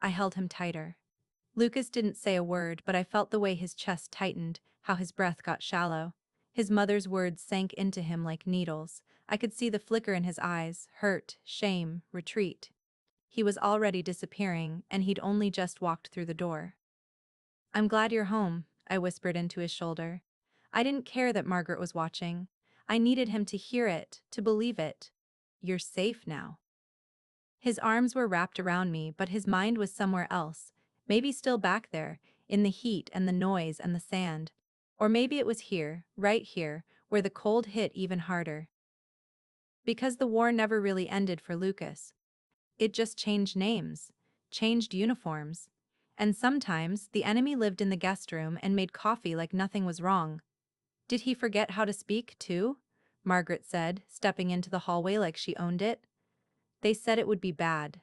I held him tighter. Lucas didn't say a word, but I felt the way his chest tightened, how his breath got shallow. His mother's words sank into him like needles. I could see the flicker in his eyes, hurt, shame, retreat. He was already disappearing, and he'd only just walked through the door. "I'm glad you're home," I whispered into his shoulder. I didn't care that Margaret was watching. I needed him to hear it, to believe it. "You're safe now." His arms were wrapped around me, but his mind was somewhere else, maybe still back there, in the heat and the noise and the sand. Or maybe it was here, right here, where the cold hit even harder. Because the war never really ended for Lucas. It just changed names, changed uniforms. And sometimes, the enemy lived in the guest room and made coffee like nothing was wrong. "Did he forget how to speak, too?" Margaret said, stepping into the hallway like she owned it. "They said it would be bad.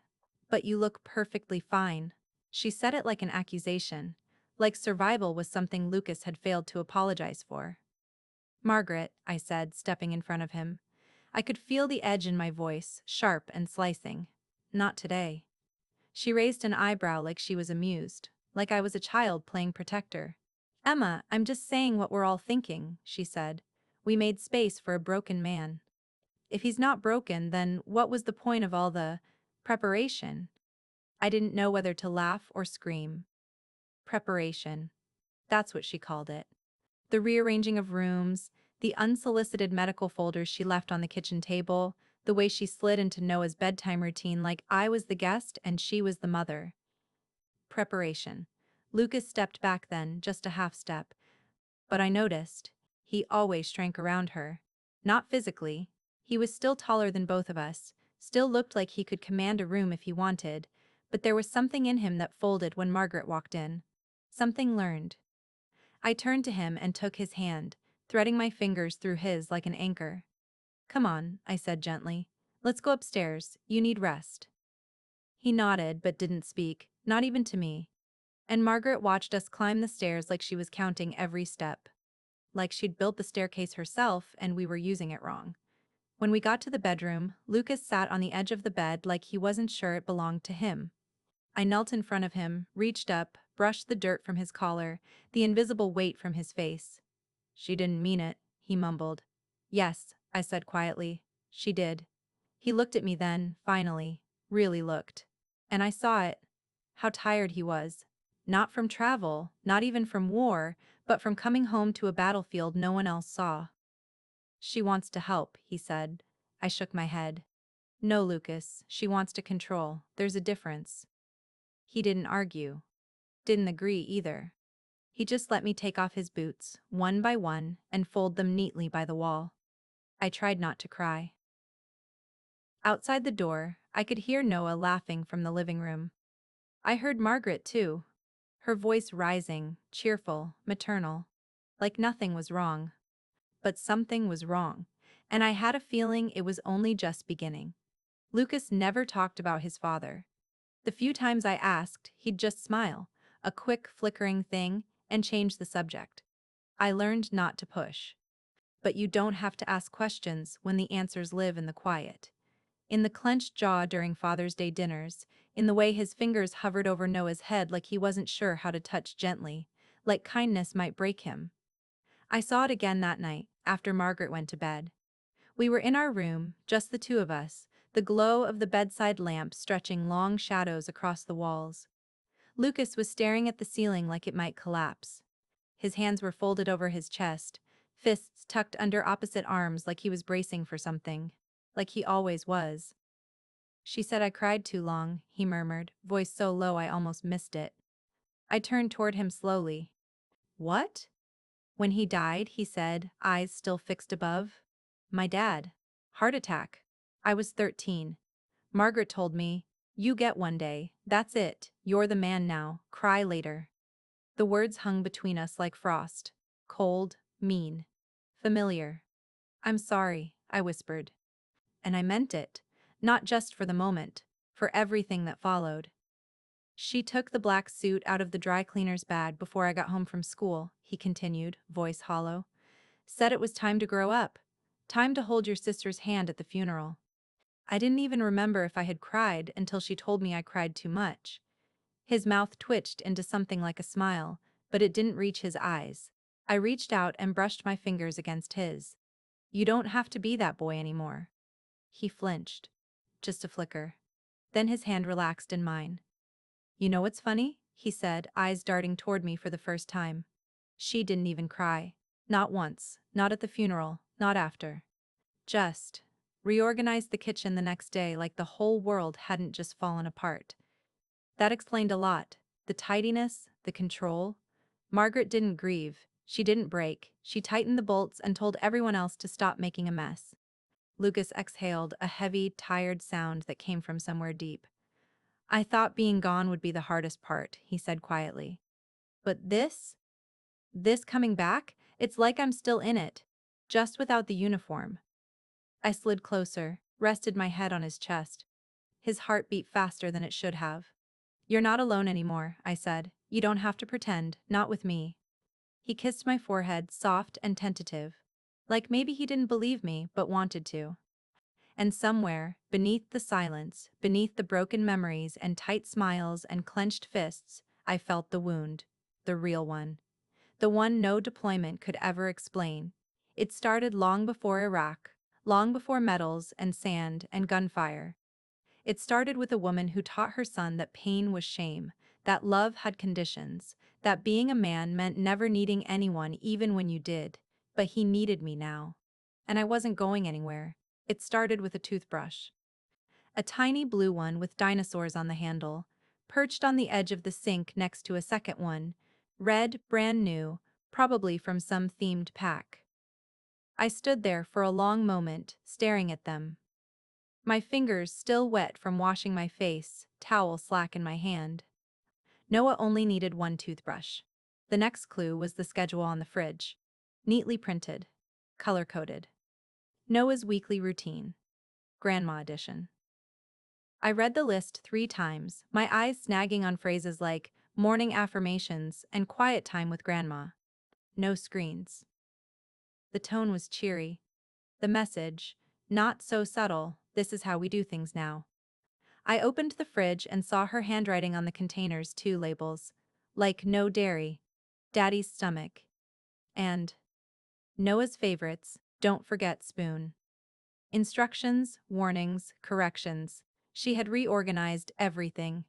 But you look perfectly fine." She said it like an accusation, like survival was something Lucas had failed to apologize for. "Margaret," I said, stepping in front of him. I could feel the edge in my voice, sharp and slicing. "Not today." She raised an eyebrow like she was amused, like I was a child playing protector. "Emma, I'm just saying what we're all thinking," she said. "We made space for a broken man. If he's not broken, then what was the point of all the preparation?" I didn't know whether to laugh or scream. Preparation. That's what she called it. The rearranging of rooms, the unsolicited medical folders she left on the kitchen table, the way she slid into Noah's bedtime routine like I was the guest and she was the mother. Preparation. Lucas stepped back then, just a half step. But I noticed. He always shrank around her. Not physically. He was still taller than both of us, still looked like he could command a room if he wanted, but there was something in him that folded when Margaret walked in. Something learned. I turned to him and took his hand, threading my fingers through his like an anchor. "Come on," I said gently. "Let's go upstairs, you need rest." He nodded but didn't speak, not even to me. And Margaret watched us climb the stairs like she was counting every step. Like she'd built the staircase herself and we were using it wrong. When we got to the bedroom, Lucas sat on the edge of the bed like he wasn't sure it belonged to him. I knelt in front of him, reached up, brushed the dirt from his collar, the invisible weight from his face. "She didn't mean it," he mumbled. "Yes," I said quietly. "She did." He looked at me then, finally. Really looked. And I saw it. How tired he was. Not from travel, not even from war, but from coming home to a battlefield no one else saw. "She wants to help," he said. I shook my head. "No, Lucas, she wants to control. There's a difference." He didn't argue. Didn't agree either. He just let me take off his boots, one by one, and fold them neatly by the wall. I tried not to cry. Outside the door, I could hear Noah laughing from the living room. I heard Margaret too. Her voice rising, cheerful, maternal. Like nothing was wrong. But something was wrong, and I had a feeling it was only just beginning. Lucas never talked about his father. The few times I asked, he'd just smile, a quick flickering thing, and change the subject. I learned not to push. But you don't have to ask questions when the answers live in the quiet. In the clenched jaw during Father's Day dinners, in the way his fingers hovered over Noah's head like he wasn't sure how to touch gently, like kindness might break him. I saw it again that night, after Margaret went to bed. We were in our room, just the two of us, the glow of the bedside lamp stretching long shadows across the walls. Lucas was staring at the ceiling like it might collapse. His hands were folded over his chest, fists tucked under opposite arms like he was bracing for something. Like he always was. "She said I cried too long," he murmured, voice so low I almost missed it. I turned toward him slowly. "What?" "When he died," he said, eyes still fixed above. "My dad. Heart attack. I was 13. Margaret told me, 'You get one day, that's it, you're the man now, cry later.'" The words hung between us like frost. Cold, mean, familiar. "I'm sorry," I whispered. And I meant it, not just for the moment, for everything that followed. "She took the black suit out of the dry cleaner's bag before I got home from school," he continued, voice hollow. "Said it was time to grow up. Time to hold your sister's hand at the funeral." I didn't even remember if I had cried until she told me I cried too much. His mouth twitched into something like a smile, but it didn't reach his eyes. I reached out and brushed my fingers against his. You don't have to be that boy anymore. He flinched. Just a flicker. Then his hand relaxed in mine. You know what's funny? He said, eyes darting toward me for the first time. She didn't even cry. Not once, not at the funeral, not after. Just reorganized the kitchen the next day like the whole world hadn't just fallen apart. That explained a lot. The tidiness, the control. Margaret didn't grieve. She didn't break. She tightened the bolts and told everyone else to stop making a mess. Lucas exhaled a heavy, tired sound that came from somewhere deep. I thought being gone would be the hardest part, he said quietly. But this coming back, it's like I'm still in it. Just without the uniform. I slid closer, rested my head on his chest. His heart beat faster than it should have. You're not alone anymore, I said. You don't have to pretend, not with me. He kissed my forehead, soft and tentative. Like maybe he didn't believe me, but wanted to. And somewhere, beneath the silence, beneath the broken memories and tight smiles and clenched fists, I felt the wound. The real one. The one no deployment could ever explain. It started long before Iraq, long before metals and sand and gunfire. It started with a woman who taught her son that pain was shame, that love had conditions, that being a man meant never needing anyone even when you did. But he needed me now. And I wasn't going anywhere. It started with a toothbrush. A tiny blue one with dinosaurs on the handle, perched on the edge of the sink next to a second one, red, brand new, probably from some themed pack. I stood there for a long moment, staring at them. My fingers still wet from washing my face, towel slack in my hand. Noah only needed one toothbrush. The next clue was the schedule on the fridge. Neatly printed. Color-coded. Noah's weekly routine. Grandma edition. I read the list 3 times, my eyes snagging on phrases like morning affirmations and quiet time with grandma. No screens. The tone was cheery. The message, not so subtle, this is how we do things now. I opened the fridge and saw her handwriting on the container's 2 labels. Like no dairy. Daddy's stomach. And Noah's favorites, don't forget spoon. Instructions, warnings, corrections. She had reorganized everything.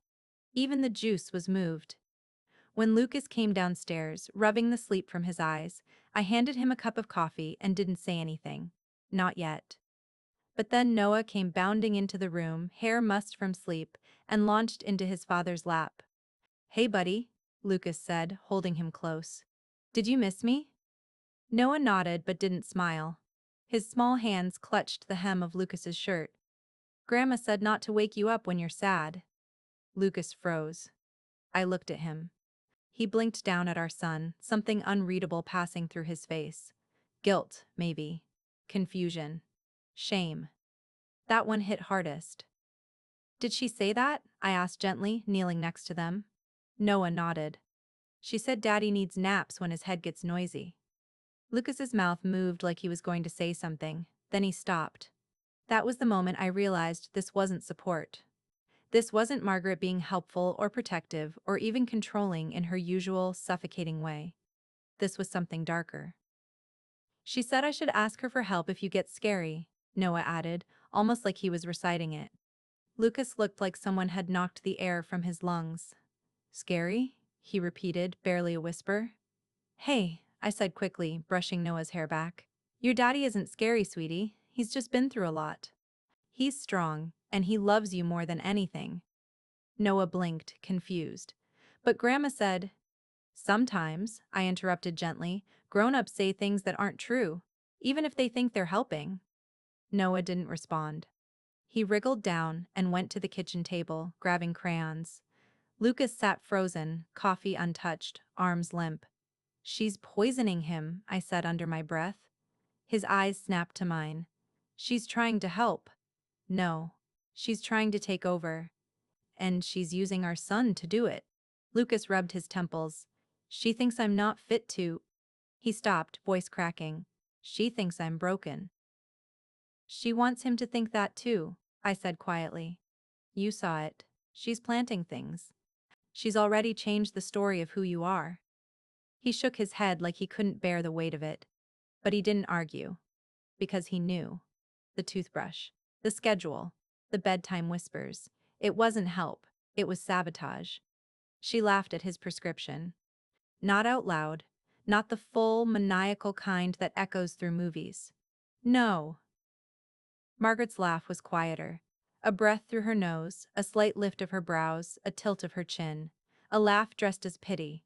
Even the juice was moved. When Lucas came downstairs, rubbing the sleep from his eyes, I handed him a cup of coffee and didn't say anything. Not yet. But then Noah came bounding into the room, hair mussed from sleep, and launched into his father's lap. Hey buddy, Lucas said, holding him close. Did you miss me? Noah nodded but didn't smile. His small hands clutched the hem of Lucas's shirt. Grandma said not to wake you up when you're sad. Lucas froze. I looked at him. He blinked down at our son, something unreadable passing through his face. Guilt, maybe. Confusion. Shame. That one hit hardest. Did she say that? I asked gently, kneeling next to them. Noah nodded. She said Daddy needs naps when his head gets noisy. Lucas's mouth moved like he was going to say something, then he stopped. That was the moment I realized this wasn't support. This wasn't Margaret being helpful or protective or even controlling in her usual, suffocating way. This was something darker. She said I should ask her for help if you get scary, Noah added, almost like he was reciting it. Lucas looked like someone had knocked the air from his lungs. Scary? He repeated, barely a whisper. Hey, I said quickly, brushing Noah's hair back. Your daddy isn't scary, sweetie. He's just been through a lot. He's strong, and he loves you more than anything. Noah blinked, confused. But Grandma said, sometimes, I interrupted gently, grown-ups say things that aren't true, even if they think they're helping. Noah didn't respond. He wriggled down and went to the kitchen table, grabbing crayons. Lucas sat frozen, coffee untouched, arms limp. She's poisoning him, I said under my breath. His eyes snapped to mine. She's trying to help. No. She's trying to take over. And she's using our son to do it. Lucas rubbed his temples. She thinks I'm not fit to. He stopped, voice cracking. She thinks I'm broken. She wants him to think that too, I said quietly. You saw it. She's planting things. She's already changed the story of who you are. He shook his head like he couldn't bear the weight of it. But he didn't argue. Because he knew. The toothbrush. The schedule. The bedtime whispers. It wasn't help. It was sabotage. She laughed at his prescription. Not out loud. Not the full, maniacal kind that echoes through movies. No. Margaret's laugh was quieter. A breath through her nose, a slight lift of her brows, a tilt of her chin. A laugh dressed as pity.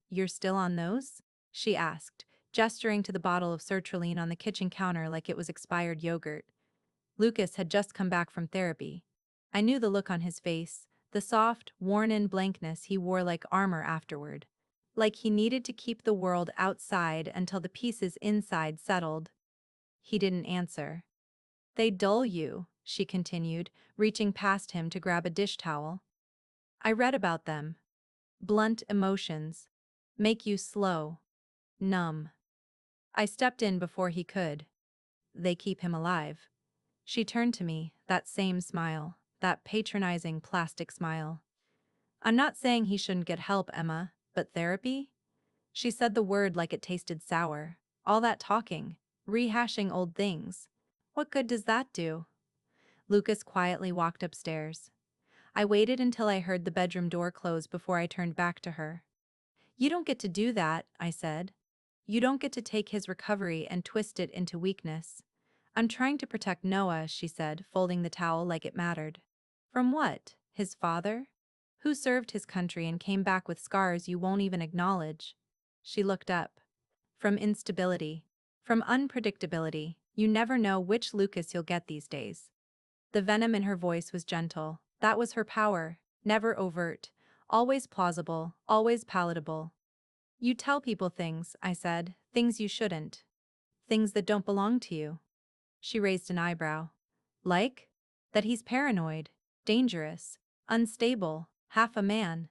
"You're still on those?" she asked, gesturing to the bottle of sertraline on the kitchen counter like it was expired yogurt. Lucas had just come back from therapy. I knew the look on his face, the soft, worn-in blankness he wore like armor afterward. Like he needed to keep the world outside until the pieces inside settled. He didn't answer. "They dull you," she continued, reaching past him to grab a dish towel. "I read about them. Blunt emotions. Make you slow. Numb." I stepped in before he could. "They keep him alive." She turned to me, that same smile, that patronizing plastic smile. "I'm not saying he shouldn't get help, Emma, but therapy?" She said the word like it tasted sour. "All that talking, rehashing old things. What good does that do?" Lucas quietly walked upstairs. I waited until I heard the bedroom door close before I turned back to her. "You don't get to do that," I said. "You don't get to take his recovery and twist it into weakness." "I'm trying to protect Noah," she said, folding the towel like it mattered. "From what? His father? Who served his country and came back with scars you won't even acknowledge?" She looked up. "From instability. From unpredictability. You never know which Lucas you'll get these days." The venom in her voice was gentle. That was her power, never overt, always plausible, always palatable. "You tell people things," I said, "things you shouldn't. Things that don't belong to you." She raised an eyebrow. "Like? That he's paranoid, dangerous, unstable, half a man."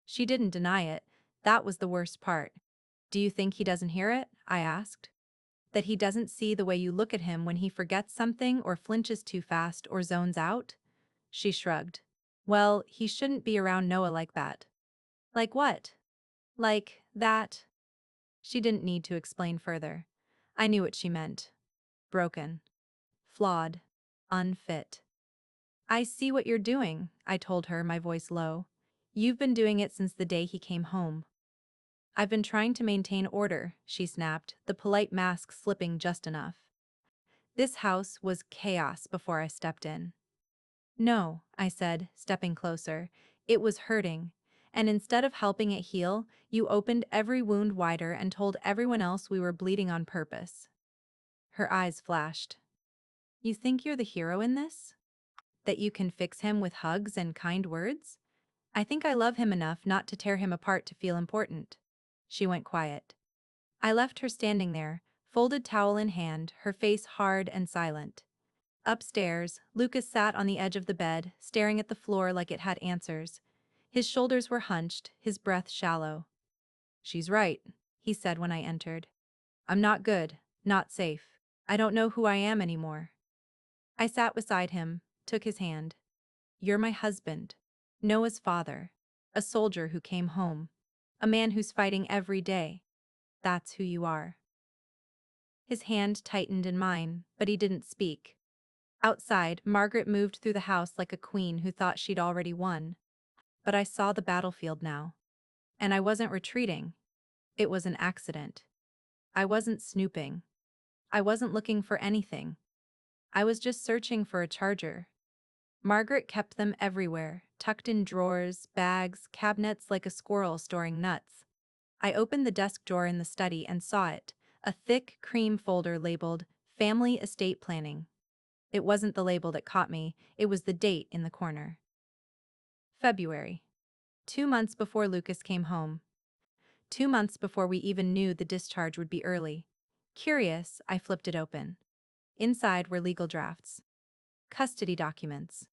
She didn't deny it. That was the worst part. "Do you think he doesn't hear it?" I asked. "That he doesn't see the way you look at him when he forgets something or flinches too fast or zones out?" She shrugged. "Well, he shouldn't be around Noah like that." "Like what?" "Like that." She didn't need to explain further. I knew what she meant. Broken. Flawed. Unfit. "I see what you're doing," I told her, my voice low. "You've been doing it since the day he came home." "I've been trying to maintain order," she snapped, the polite mask slipping just enough. "This house was chaos before I stepped in." "No," I said, stepping closer. "It was hurting. And instead of helping it heal, you opened every wound wider and told everyone else we were bleeding on purpose." Her eyes flashed. "You think you're the hero in this? That you can fix him with hugs and kind words? I think I love him enough not to tear him apart to feel important." She went quiet. I left her standing there, folded towel in hand, her face hard and silent. Upstairs, Lucas sat on the edge of the bed, staring at the floor like it had answers. His shoulders were hunched, his breath shallow. "She's right," he said when I entered. "I'm not good, not safe. I don't know who I am anymore." I sat beside him, took his hand. "You're my husband. Noah's father. A soldier who came home. A man who's fighting every day. That's who you are." His hand tightened in mine, but he didn't speak. Outside, Margaret moved through the house like a queen who thought she'd already won. But I saw the battlefield now. And I wasn't retreating. It was an accident. I wasn't snooping. I wasn't looking for anything. I was just searching for a charger. Margaret kept them everywhere, tucked in drawers, bags, cabinets like a squirrel storing nuts. I opened the desk drawer in the study and saw it, a thick cream folder labeled Family Estate Planning. It wasn't the label that caught me, it was the date in the corner. February. 2 months before Lucas came home. 2 months before we even knew the discharge would be early. Curious, I flipped it open. Inside were legal drafts. Custody documents.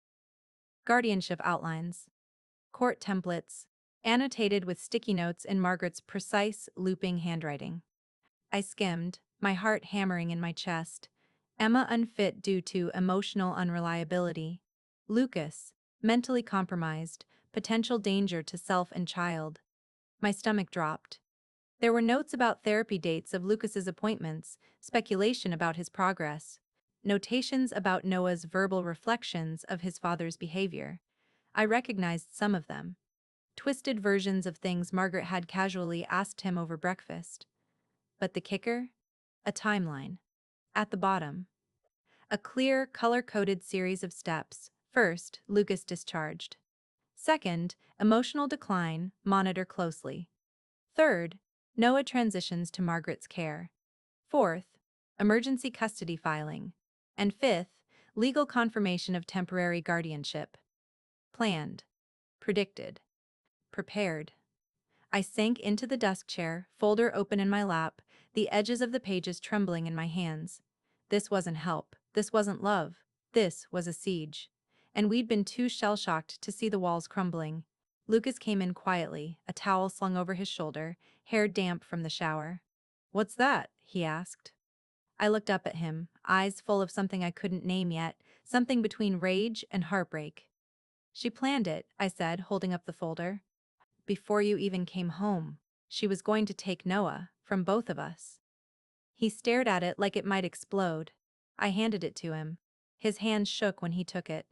Guardianship outlines. Court templates. Annotated with sticky notes in Margaret's precise, looping handwriting. I skimmed, my heart hammering in my chest. Emma unfit due to emotional unreliability. Lucas, mentally compromised, potential danger to self and child. My stomach dropped. There were notes about therapy dates of Lucas's appointments, speculation about his progress, notations about Noah's verbal reflections of his father's behavior. I recognized some of them. Twisted versions of things Margaret had casually asked him over breakfast. But the kicker? A timeline. At the bottom, a clear, color-coded series of steps. First, Lucas discharged. Second, emotional decline, monitor closely. Third, Noah transitions to Margaret's care. Fourth, emergency custody filing. And fifth, legal confirmation of temporary guardianship. Planned. Predicted. Prepared. I sank into the desk chair, folder open in my lap, the edges of the pages trembling in my hands. This wasn't help. This wasn't love. This was a siege. And we'd been too shell-shocked to see the walls crumbling. Lucas came in quietly, a towel slung over his shoulder, hair damp from the shower. "What's that?" he asked. I looked up at him, eyes full of something I couldn't name yet, something between rage and heartbreak. "She planned it," I said, holding up the folder. "Before you even came home. She was going to take Noah from both of us." He stared at it like it might explode. I handed it to him. His hands shook when he took it.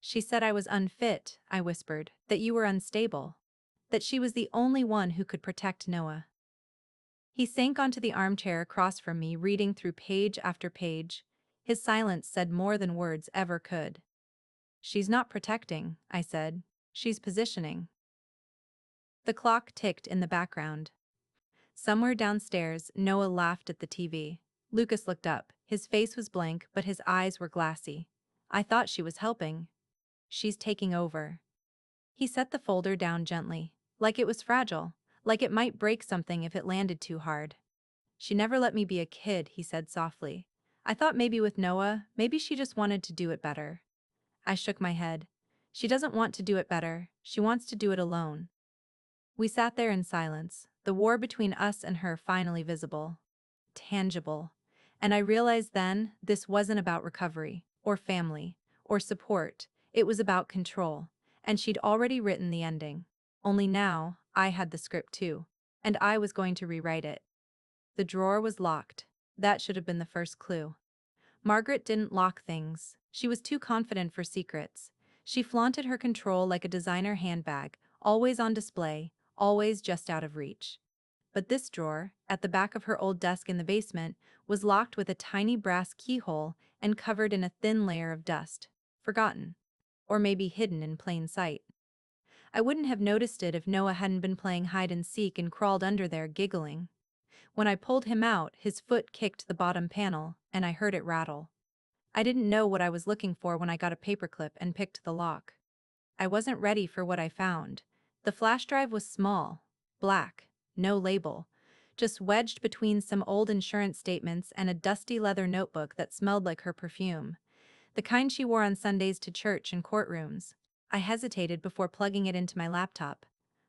"She said I was unfit," I whispered, "that you were unstable. That she was the only one who could protect Noah." He sank onto the armchair across from me, reading through page after page. His silence said more than words ever could. "She's not protecting," I said. "She's positioning." The clock ticked in the background. Somewhere downstairs, Noah laughed at the TV. Lucas looked up. His face was blank, but his eyes were glassy. "I thought she was helping. She's taking over." He set the folder down gently, like it was fragile, like it might break something if it landed too hard. "She never let me be a kid," he said softly. "I thought maybe with Noah, maybe she just wanted to do it better." I shook my head. "She doesn't want to do it better, she wants to do it alone." We sat there in silence, the war between us and her finally visible. Tangible. And I realized then, this wasn't about recovery, or family, or support. It was about control. And she'd already written the ending. Only now, I had the script too. And I was going to rewrite it. The drawer was locked. That should have been the first clue. Margaret didn't lock things. She was too confident for secrets. She flaunted her control like a designer handbag, always on display, always just out of reach. But this drawer, at the back of her old desk in the basement, was locked with a tiny brass keyhole and covered in a thin layer of dust. Forgotten. Or maybe hidden in plain sight. I wouldn't have noticed it if Noah hadn't been playing hide and seek and crawled under there giggling. When I pulled him out, his foot kicked the bottom panel, and I heard it rattle. I didn't know what I was looking for when I got a paperclip and picked the lock. I wasn't ready for what I found. The flash drive was small, black, no label, just wedged between some old insurance statements and a dusty leather notebook that smelled like her perfume. The kind she wore on Sundays to church and courtrooms. I hesitated before plugging it into my laptop.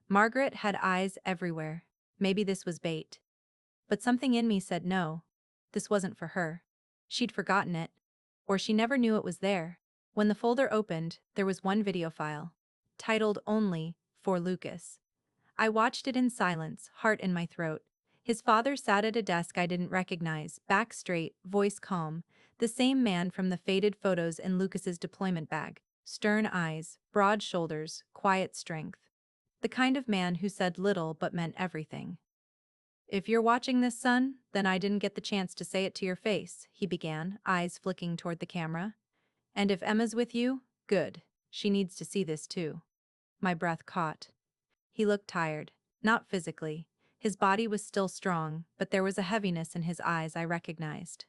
Margaret had eyes everywhere. Maybe this was bait. But something in me said no. This wasn't for her. She'd forgotten it. Or she never knew it was there. When the folder opened, there was one video file. Titled only, "For Lucas." I watched it in silence, heart in my throat. His father sat at a desk I didn't recognize, back straight, voice calm. The same man from the faded photos in Lucas's deployment bag. Stern eyes, broad shoulders, quiet strength. The kind of man who said little but meant everything. "If you're watching this, son, then I didn't get the chance to say it to your face," he began, eyes flicking toward the camera. "And if Emma's with you, good. She needs to see this too." My breath caught. He looked tired. Not physically. His body was still strong, but there was a heaviness in his eyes I recognized.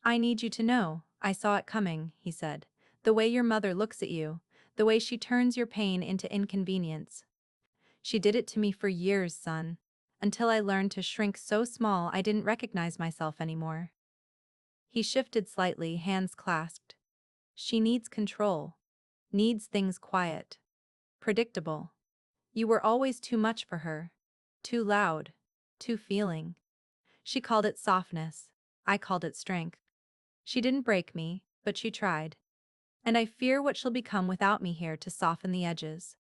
"I need you to know, I saw it coming," he said. "The way your mother looks at you, the way she turns your pain into inconvenience. She did it to me for years, son. Until I learned to shrink so small I didn't recognize myself anymore." He shifted slightly, hands clasped. "She needs control. Needs things quiet. Predictable. You were always too much for her. Too loud. Too feeling. She called it softness. I called it strength. She didn't break me, but she tried. And I fear what she'll become without me here to soften the edges."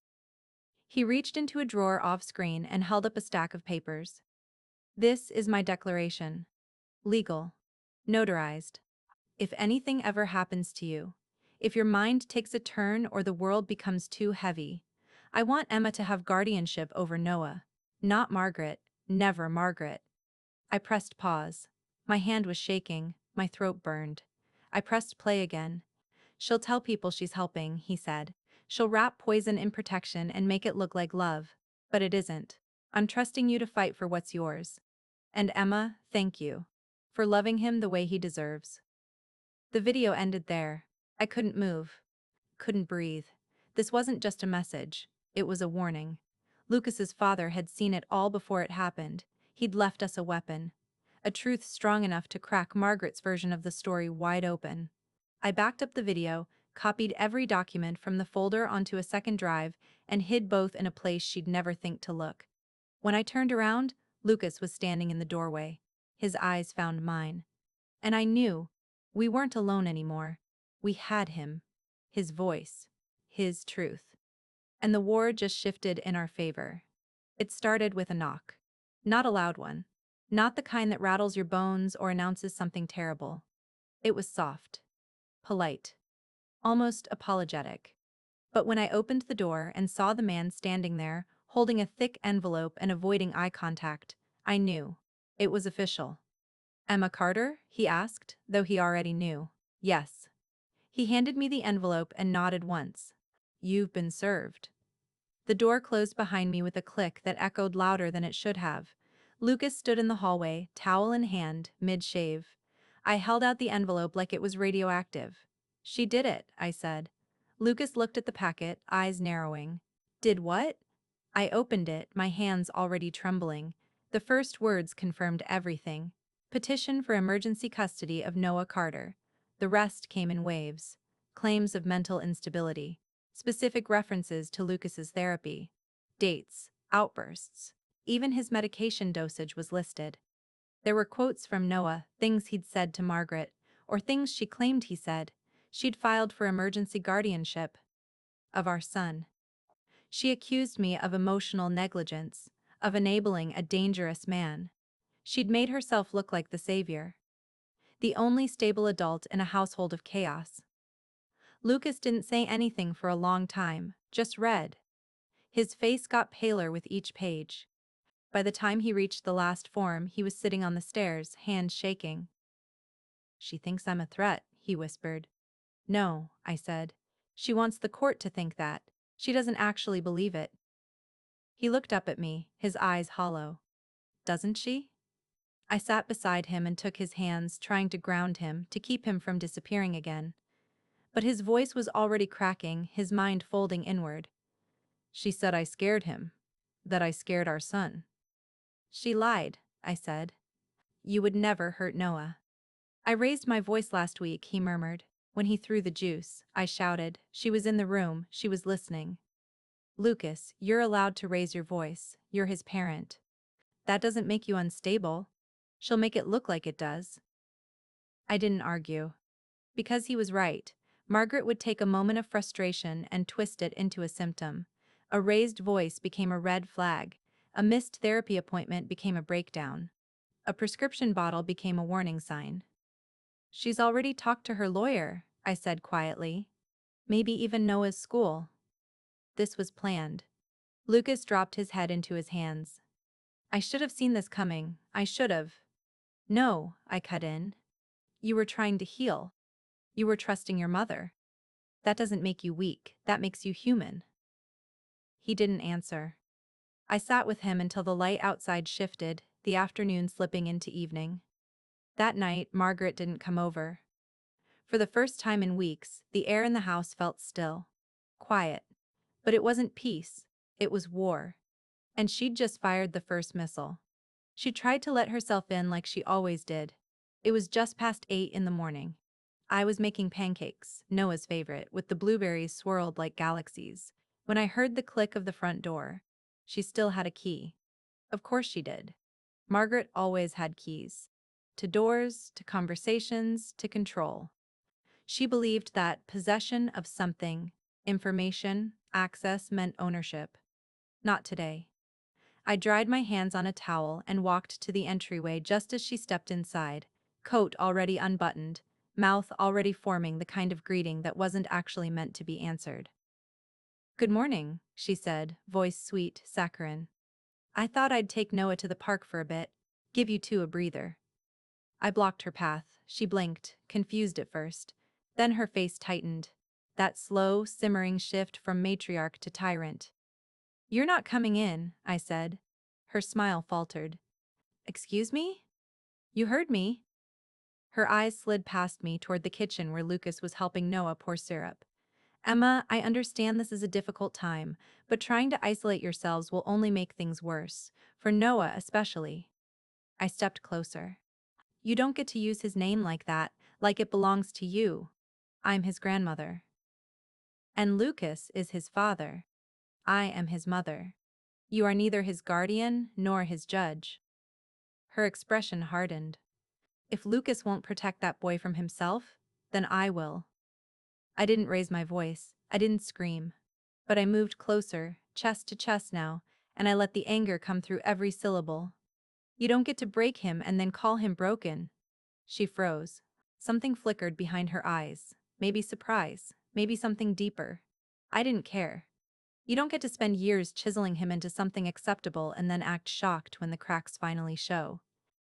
He reached into a drawer off-screen and held up a stack of papers. This is my declaration. Legal. Notarized. If anything ever happens to you, if your mind takes a turn or the world becomes too heavy, I want Emma to have guardianship over Noah. Not Margaret, never Margaret. I pressed pause. My hand was shaking, my throat burned. I pressed play again. She'll tell people she's helping, he said. She'll wrap poison in protection and make it look like love. But it isn't. I'm trusting you to fight for what's yours. And Emma, thank you. For loving him the way he deserves. The video ended there. I couldn't move. Couldn't breathe. This wasn't just a message. It was a warning. Lucas's father had seen it all before it happened. He'd left us a weapon. A truth strong enough to crack Margaret's version of the story wide open. I backed up the video, copied every document from the folder onto a second drive, and hid both in a place she'd never think to look. When I turned around, Lucas was standing in the doorway. His eyes found mine. And I knew we weren't alone anymore. We had him. His voice. His truth. And the war just shifted in our favor. It started with a knock. Not a loud one. Not the kind that rattles your bones or announces something terrible. It was soft. Polite. Almost apologetic. But when I opened the door and saw the man standing there, holding a thick envelope and avoiding eye contact, I knew. It was official. Emma Carter? He asked, though he already knew. Yes. He handed me the envelope and nodded once. You've been served. The door closed behind me with a click that echoed louder than it should have. Lucas stood in the hallway, towel in hand, mid-shave. I held out the envelope like it was radioactive. She did it, I said. Lucas looked at the packet, eyes narrowing. Did what? I opened it, my hands already trembling. The first words confirmed everything. Petition for emergency custody of Noah Carter. The rest came in waves. Claims of mental instability. Specific references to Lucas's therapy. Dates. Outbursts. Even his medication dosage was listed. There were quotes from Noah, things he'd said to Margaret, or things she claimed he said. She'd filed for emergency guardianship of our son. She accused me of emotional negligence, of enabling a dangerous man. She'd made herself look like the savior. The only stable adult in a household of chaos. Lucas didn't say anything for a long time, just read. His face got paler with each page. By the time he reached the last form, he was sitting on the stairs, hands shaking. She thinks I'm a threat, he whispered. No, I said. She wants the court to think that. She doesn't actually believe it. He looked up at me, his eyes hollow. Doesn't she? I sat beside him and took his hands, trying to ground him, to keep him from disappearing again. But his voice was already cracking, his mind folding inward. She said I scared him. That I scared our son. She lied, I said. You would never hurt Noah. I raised my voice last week, he murmured. When he threw the juice, I shouted. She was in the room, she was listening. Lucas, you're allowed to raise your voice. You're his parent. That doesn't make you unstable. She'll make it look like it does. I didn't argue. Because he was right. Margaret would take a moment of frustration and twist it into a symptom. A raised voice became a red flag. A missed therapy appointment became a breakdown. A prescription bottle became a warning sign. She's already talked to her lawyer, I said quietly. Maybe even Noah's school. This was planned. Lucas dropped his head into his hands. I should have seen this coming. I should have. No, I cut in. You were trying to heal. You were trusting your mother. That doesn't make you weak, that makes you human. He didn't answer. I sat with him until the light outside shifted, the afternoon slipping into evening. That night, Margaret didn't come over. For the first time in weeks, the air in the house felt still. Quiet. But it wasn't peace. It was war. And she'd just fired the first missile. She tried to let herself in like she always did. It was just past 8 in the morning. I was making pancakes, Noah's favorite, with the blueberries swirled like galaxies, when I heard the click of the front door. She still had a key. Of course she did. Margaret always had keys. To doors, to conversations, to control. She believed that possession of something, information, access meant ownership. Not today. I dried my hands on a towel and walked to the entryway just as she stepped inside, coat already unbuttoned, mouth already forming the kind of greeting that wasn't actually meant to be answered. "Good morning," she said, voice sweet, saccharine. "I thought I'd take Noah to the park for a bit, give you two a breather." I blocked her path. She blinked, confused at first. Then her face tightened. That slow, simmering shift from matriarch to tyrant. "You're not coming in," I said. Her smile faltered. "Excuse me? You heard me." Her eyes slid past me toward the kitchen where Lucas was helping Noah pour syrup. "Emma, I understand this is a difficult time, but trying to isolate yourselves will only make things worse, for Noah especially." I stepped closer. "You don't get to use his name like that, like it belongs to you. I'm his grandmother. And Lucas is his father. I am his mother. You are neither his guardian nor his judge." Her expression hardened. "If Lucas won't protect that boy from himself, then I will." I didn't raise my voice, I didn't scream. But I moved closer, chest to chest now, and I let the anger come through every syllable. "You don't get to break him and then call him broken." She froze. Something flickered behind her eyes. Maybe surprise, maybe something deeper. I didn't care. "You don't get to spend years chiseling him into something acceptable and then act shocked when the cracks finally show.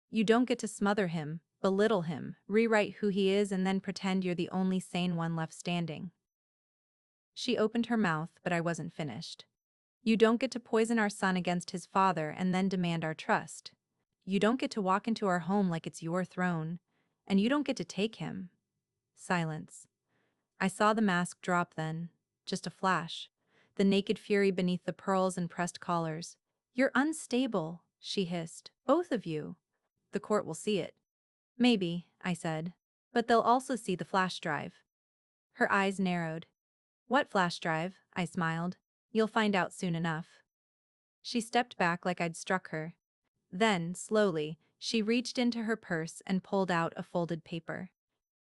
You don't get to smother him, belittle him, rewrite who he is and then pretend you're the only sane one left standing." She opened her mouth, but I wasn't finished. "You don't get to poison our son against his father and then demand our trust. You don't get to walk into our home like it's your throne. And you don't get to take him." Silence. I saw the mask drop then. Just a flash. The naked fury beneath the pearls and pressed collars. "You're unstable," she hissed. "Both of you. The court will see it." "Maybe," I said. "But they'll also see the flash drive." Her eyes narrowed. "What flash drive?" I smiled. "You'll find out soon enough." She stepped back like I'd struck her. Then, slowly, she reached into her purse and pulled out a folded paper.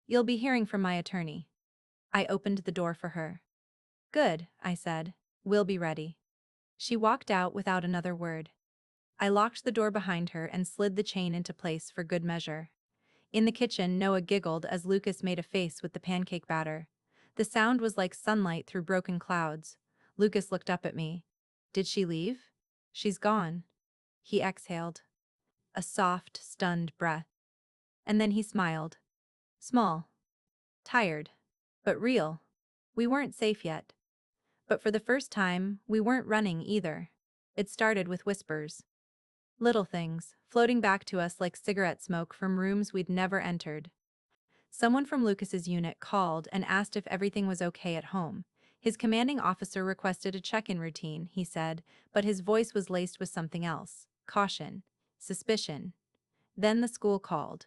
"You'll be hearing from my attorney." I opened the door for her. "Good," I said. "We'll be ready." She walked out without another word. I locked the door behind her and slid the chain into place for good measure. In the kitchen, Noah giggled as Lucas made a face with the pancake batter. The sound was like sunlight through broken clouds. Lucas looked up at me. "Did she leave?" "She's gone." He exhaled. A soft, stunned breath. And then he smiled. Small. Tired. But real. We weren't safe yet. But for the first time, we weren't running either. It started with whispers. Little things, floating back to us like cigarette smoke from rooms we'd never entered. Someone from Lucas's unit called and asked if everything was okay at home. His commanding officer requested a check-in routine, he said, but his voice was laced with something else. Caution. Suspicion. Then the school called.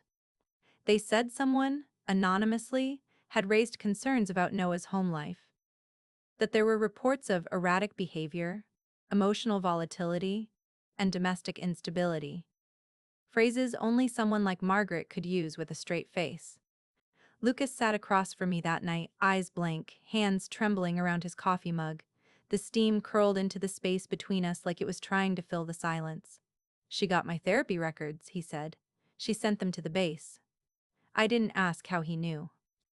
They said someone, anonymously, had raised concerns about Noah's home life. That there were reports of erratic behavior, emotional volatility, and domestic instability. Phrases only someone like Margaret could use with a straight face. Lucas sat across from me that night, eyes blank, hands trembling around his coffee mug. The steam curled into the space between us like it was trying to fill the silence. "She got my therapy records," he said. "She sent them to the base." I didn't ask how he knew.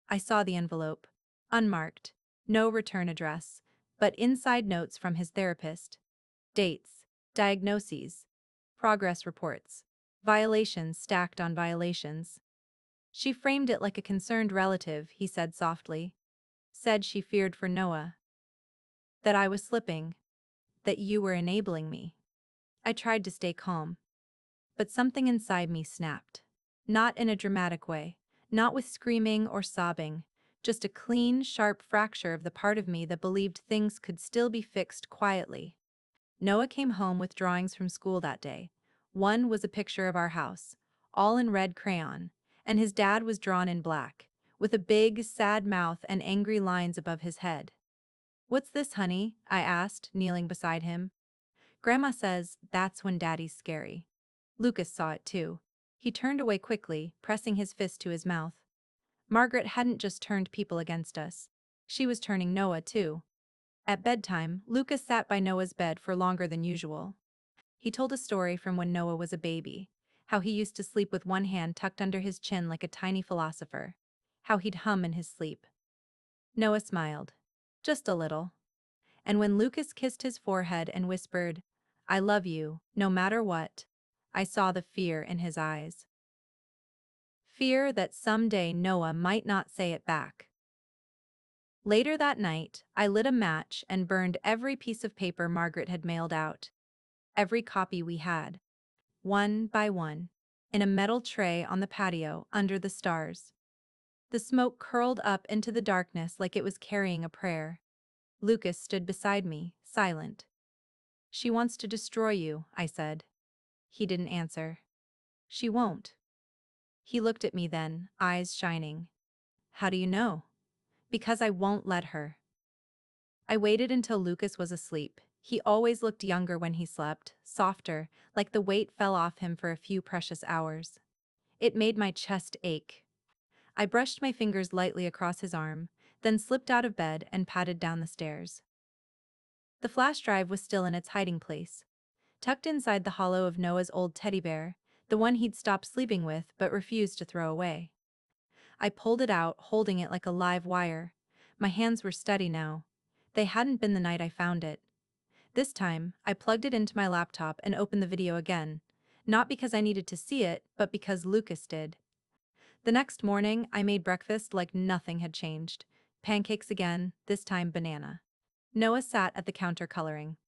I saw the envelope. Unmarked. No return address. But inside notes from his therapist. Dates. Diagnoses. Progress reports. Violations stacked on violations. "She framed it like a concerned relative," he said softly. "Said she feared for Noah. That I was slipping. That you were enabling me." I tried to stay calm. But something inside me snapped. Not in a dramatic way. Not with screaming or sobbing. Just a clean, sharp fracture of the part of me that believed things could still be fixed quietly. Noah came home with drawings from school that day. One was a picture of our house, all in red crayon, and his dad was drawn in black, with a big, sad mouth and angry lines above his head. "What's this, honey?" I asked, kneeling beside him. "Grandma says that's when Daddy's scary." Lucas saw it too. He turned away quickly, pressing his fist to his mouth. Margaret hadn't just turned people against us. She was turning Noah too. At bedtime, Lucas sat by Noah's bed for longer than usual. He told a story from when Noah was a baby, how he used to sleep with one hand tucked under his chin like a tiny philosopher, how he'd hum in his sleep. Noah smiled. Just a little. And when Lucas kissed his forehead and whispered, "I love you, no matter what," I saw the fear in his eyes. Fear that someday Noah might not say it back. Later that night, I lit a match and burned every piece of paper Margaret had mailed out. Every copy we had. One by one. In a metal tray on the patio, under the stars. The smoke curled up into the darkness like it was carrying a prayer. Lucas stood beside me, silent. "She wants to destroy you," I said. He didn't answer. "She won't." He looked at me then, eyes shining. "How do you know?" "Because I won't let her." I waited until Lucas was asleep. He always looked younger when he slept, softer, like the weight fell off him for a few precious hours. It made my chest ache. I brushed my fingers lightly across his arm, then slipped out of bed and padded down the stairs. The flash drive was still in its hiding place, tucked inside the hollow of Noah's old teddy bear, the one he'd stopped sleeping with but refused to throw away. I pulled it out, holding it like a live wire. My hands were steady now. They hadn't been the night I found it. This time, I plugged it into my laptop and opened the video again, not because I needed to see it, but because Lucas did. The next morning, I made breakfast like nothing had changed. Pancakes again, this time banana. Noah sat at the counter coloring.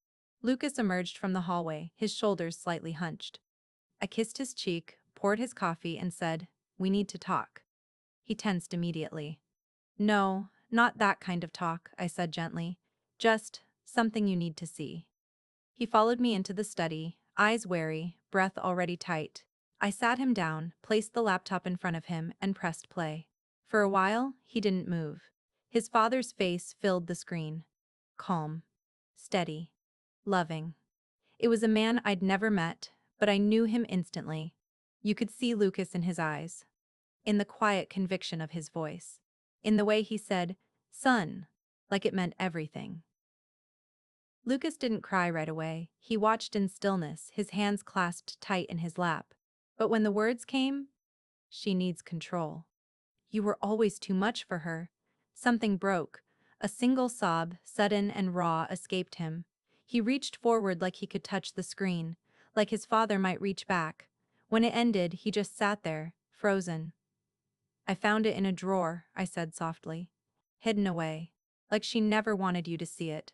Lucas emerged from the hallway, his shoulders slightly hunched. I kissed his cheek, poured his coffee, and said, "We need to talk." He tensed immediately. "No, not that kind of talk," I said gently. "Just something you need to see." He followed me into the study, eyes wary, breath already tight. I sat him down, placed the laptop in front of him, and pressed play. For a while, he didn't move. His father's face filled the screen. Calm. Steady. Loving. It was a man I'd never met, but I knew him instantly. You could see Lucas in his eyes. In the quiet conviction of his voice. In the way he said, "Son," like it meant everything. Lucas didn't cry right away. He watched in stillness, his hands clasped tight in his lap. But when the words came, "She needs control. You were always too much for her." Something broke. A single sob, sudden and raw, escaped him. He reached forward like he could touch the screen, like his father might reach back. When it ended, he just sat there, frozen. "I found it in a drawer," I said softly. "Hidden away. Like she never wanted you to see it."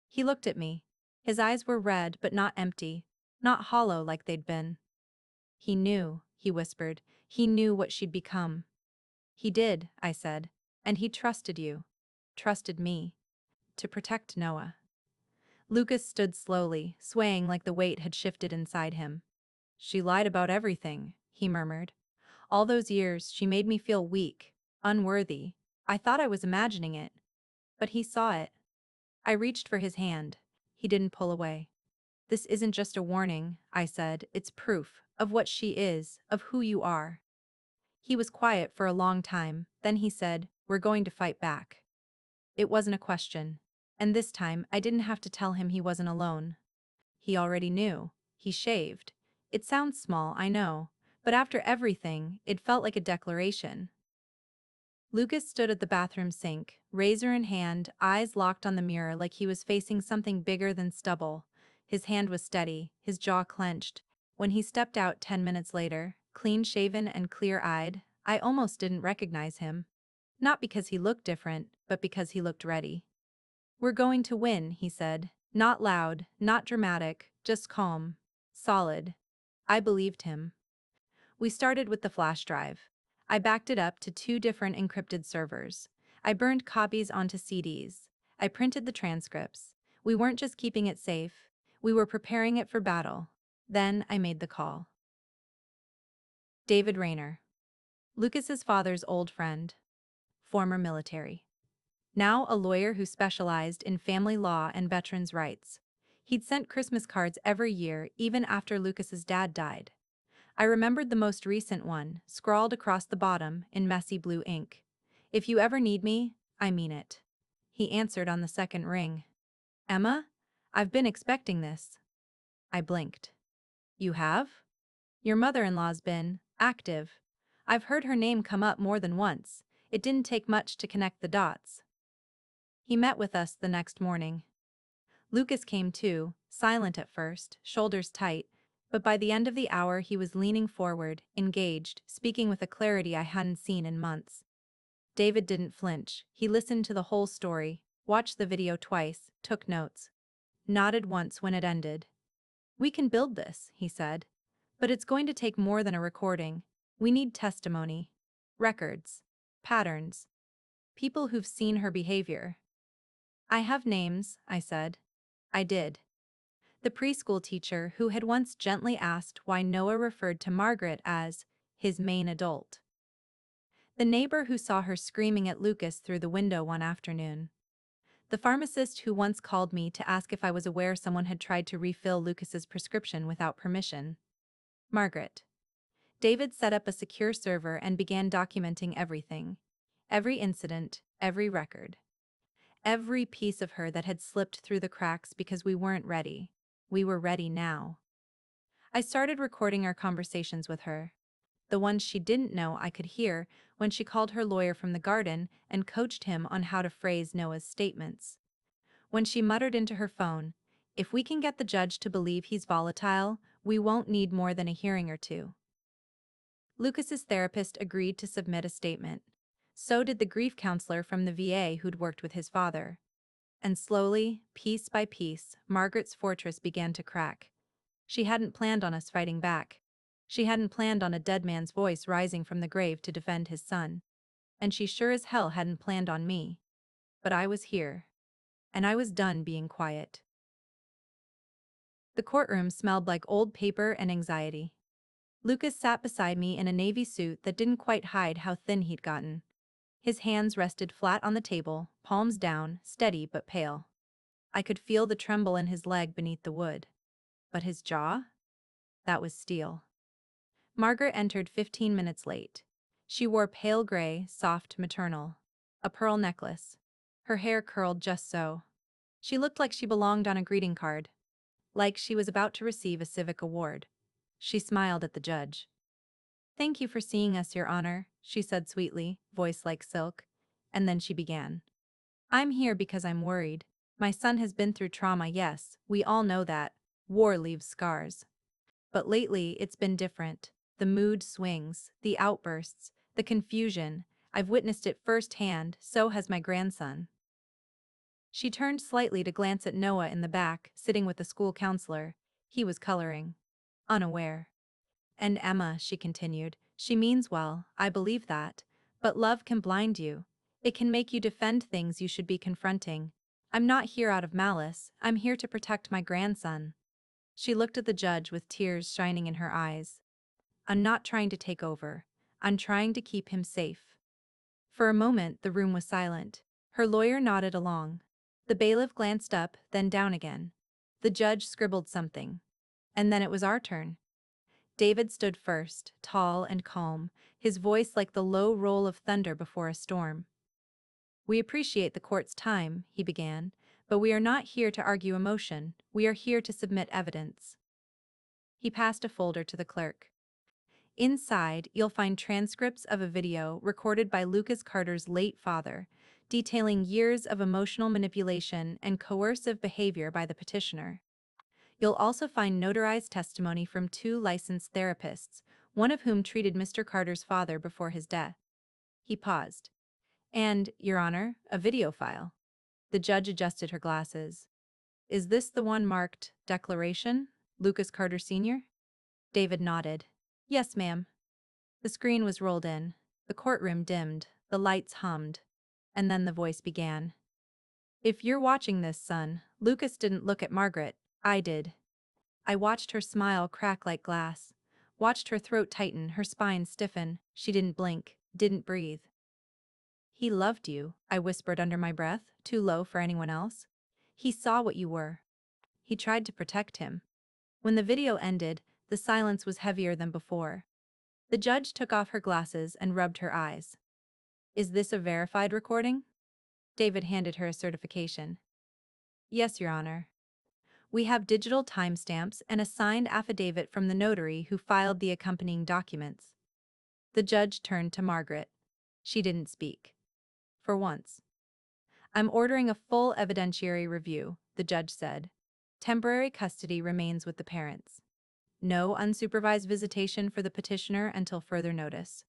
He looked at me. His eyes were red but not empty, not hollow like they'd been. "He knew," he whispered. "He knew what she'd become." "He did," I said. "And he trusted you. Trusted me. To protect Noah." Lucas stood slowly, swaying like the weight had shifted inside him. "She lied about everything," he murmured. "All those years, she made me feel weak, unworthy. I thought I was imagining it." But he saw it. I reached for his hand. He didn't pull away. "This isn't just a warning," I said. "It's proof of what she is, of who you are." He was quiet for a long time, then he said, "We're going to fight back." It wasn't a question. And this time, I didn't have to tell him he wasn't alone. He already knew. He shaved. It sounds small, I know, but after everything, it felt like a declaration. Lucas stood at the bathroom sink, razor in hand, eyes locked on the mirror like he was facing something bigger than stubble. His hand was steady, his jaw clenched. When he stepped out 10 minutes later, clean-shaven and clear-eyed, I almost didn't recognize him. Not because he looked different, but because he looked ready. "We're going to win," he said. Not loud, not dramatic, just calm. Solid. I believed him. We started with the flash drive. I backed it up to 2 different encrypted servers. I burned copies onto CDs. I printed the transcripts. We weren't just keeping it safe. We were preparing it for battle. Then I made the call. David Rayner. Lucas's father's old friend. Former military. Now a lawyer who specialized in family law and veterans' rights. He'd sent Christmas cards every year, even after Lucas's dad died. I remembered the most recent one, scrawled across the bottom in messy blue ink. "If you ever need me, I mean it." he answered on the second ring. Emma? I've been expecting this. I blinked. You have? Your mother-in-law's been active. I've heard her name come up more than once. It didn't take much to connect the dots. He met with us the next morning. Lucas came too, silent at first, shoulders tight, but by the end of the hour he was leaning forward, engaged, speaking with a clarity I hadn't seen in months. David didn't flinch. He listened to the whole story, watched the video twice, took notes, nodded once when it ended. We can build this, he said. But it's going to take more than a recording. We need testimony. Records. Patterns. People who've seen her behavior. I have names, I said. I did. The preschool teacher who had once gently asked why Noah referred to Margaret as his main adult. The neighbor who saw her screaming at Lucas through the window one afternoon. The pharmacist who once called me to ask if I was aware someone had tried to refill Lucas's prescription without permission. Margaret. David set up a secure server and began documenting everything. Every incident, every record. Every piece of her that had slipped through the cracks because we weren't ready. We were ready now. I started recording our conversations with her. The ones she didn't know I could hear when she called her lawyer from the garden and coached him on how to phrase Noah's statements. When she muttered into her phone, "If we can get the judge to believe he's volatile, we won't need more than a hearing or two." Lucas's therapist agreed to submit a statement. So did the grief counselor from the VA who'd worked with his father. And slowly, piece by piece, Margaret's fortress began to crack. She hadn't planned on us fighting back. She hadn't planned on a dead man's voice rising from the grave to defend his son. And she sure as hell hadn't planned on me. But I was here. And I was done being quiet. The courtroom smelled like old paper and anxiety. Lucas sat beside me in a navy suit that didn't quite hide how thin he'd gotten. His hands rested flat on the table, palms down, steady but pale. I could feel the tremble in his leg beneath the wood. But his jaw? That was steel. Margaret entered 15 minutes late. She wore pale gray, soft maternal. A pearl necklace. Her hair curled just so. She looked like she belonged on a greeting card. Like she was about to receive a civic award. She smiled at the judge. "Thank you for seeing us, Your Honor," she said sweetly, voice like silk. And then she began. "I'm here because I'm worried. My son has been through trauma, yes, we all know that. War leaves scars. But lately, it's been different. The mood swings, the outbursts, the confusion. I've witnessed it firsthand, so has my grandson." She turned slightly to glance at Noah in the back, sitting with the school counselor. He was coloring. Unaware. "And Emma," she continued, "she means well, I believe that. But love can blind you. It can make you defend things you should be confronting. I'm not here out of malice, I'm here to protect my grandson." She looked at the judge with tears shining in her eyes. "I'm not trying to take over. I'm trying to keep him safe." For a moment, the room was silent. Her lawyer nodded along. The bailiff glanced up, then down again. The judge scribbled something. And then it was our turn. David stood first, tall and calm, his voice like the low roll of thunder before a storm. "We appreciate the court's time," he began, "but we are not here to argue emotion, we are here to submit evidence." He passed a folder to the clerk. Inside, you'll find transcripts of a video recorded by Lucas Carter's late father, detailing years of emotional manipulation and coercive behavior by the petitioner. You'll also find notarized testimony from 2 licensed therapists, one of whom treated Mr. Carter's father before his death. He paused. "And, Your Honor, a video file." The judge adjusted her glasses. "Is this the one marked Declaration, Lucas Carter Sr.?" David nodded. "Yes, ma'am." The screen was rolled in. The courtroom dimmed. The lights hummed. And then the voice began. "If you're watching this, son, Lucas didn't look at Margaret. I did. I watched her smile crack like glass. Watched her throat tighten, her spine stiffen. She didn't blink, didn't breathe. He loved you," I whispered under my breath, too low for anyone else. "He saw what you were. He tried to protect him." When the video ended, the silence was heavier than before. The judge took off her glasses and rubbed her eyes. "Is this a verified recording?" David handed her a certification. Yes, Your Honor. We have digital timestamps and a signed affidavit from the notary who filed the accompanying documents. The judge turned to Margaret. She didn't speak. For once. I'm ordering a full evidentiary review, the judge said. Temporary custody remains with the parents. No unsupervised visitation for the petitioner until further notice.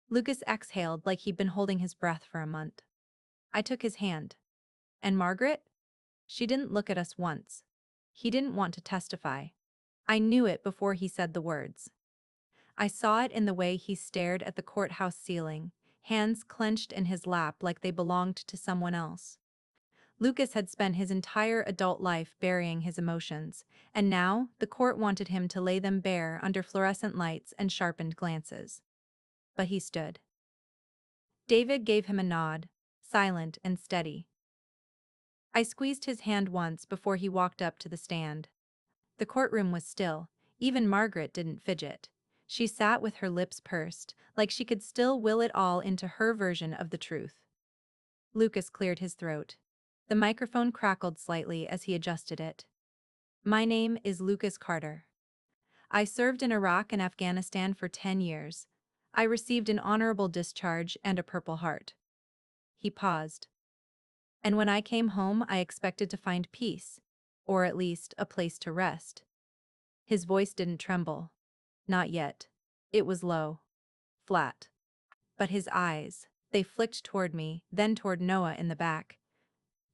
Lucas exhaled like he'd been holding his breath for a month. I took his hand. And Margaret? She didn't look at us once. He didn't want to testify. I knew it before he said the words. I saw it in the way he stared at the courthouse ceiling, hands clenched in his lap like they belonged to someone else. Lucas had spent his entire adult life burying his emotions, and now the court wanted him to lay them bare under fluorescent lights and sharpened glances. But he stood. David gave him a nod, silent and steady. I squeezed his hand once before he walked up to the stand. The courtroom was still. Even Margaret didn't fidget. She sat with her lips pursed, like she could still will it all into her version of the truth. Lucas cleared his throat. The microphone crackled slightly as he adjusted it. My name is Lucas Carter. I served in Iraq and Afghanistan for 10 years. I received an honorable discharge and a Purple Heart. He paused. And when I came home, I expected to find peace, or at least a place to rest. His voice didn't tremble. Not yet. It was low. Flat. But his eyes, they flicked toward me, then toward Noah in the back.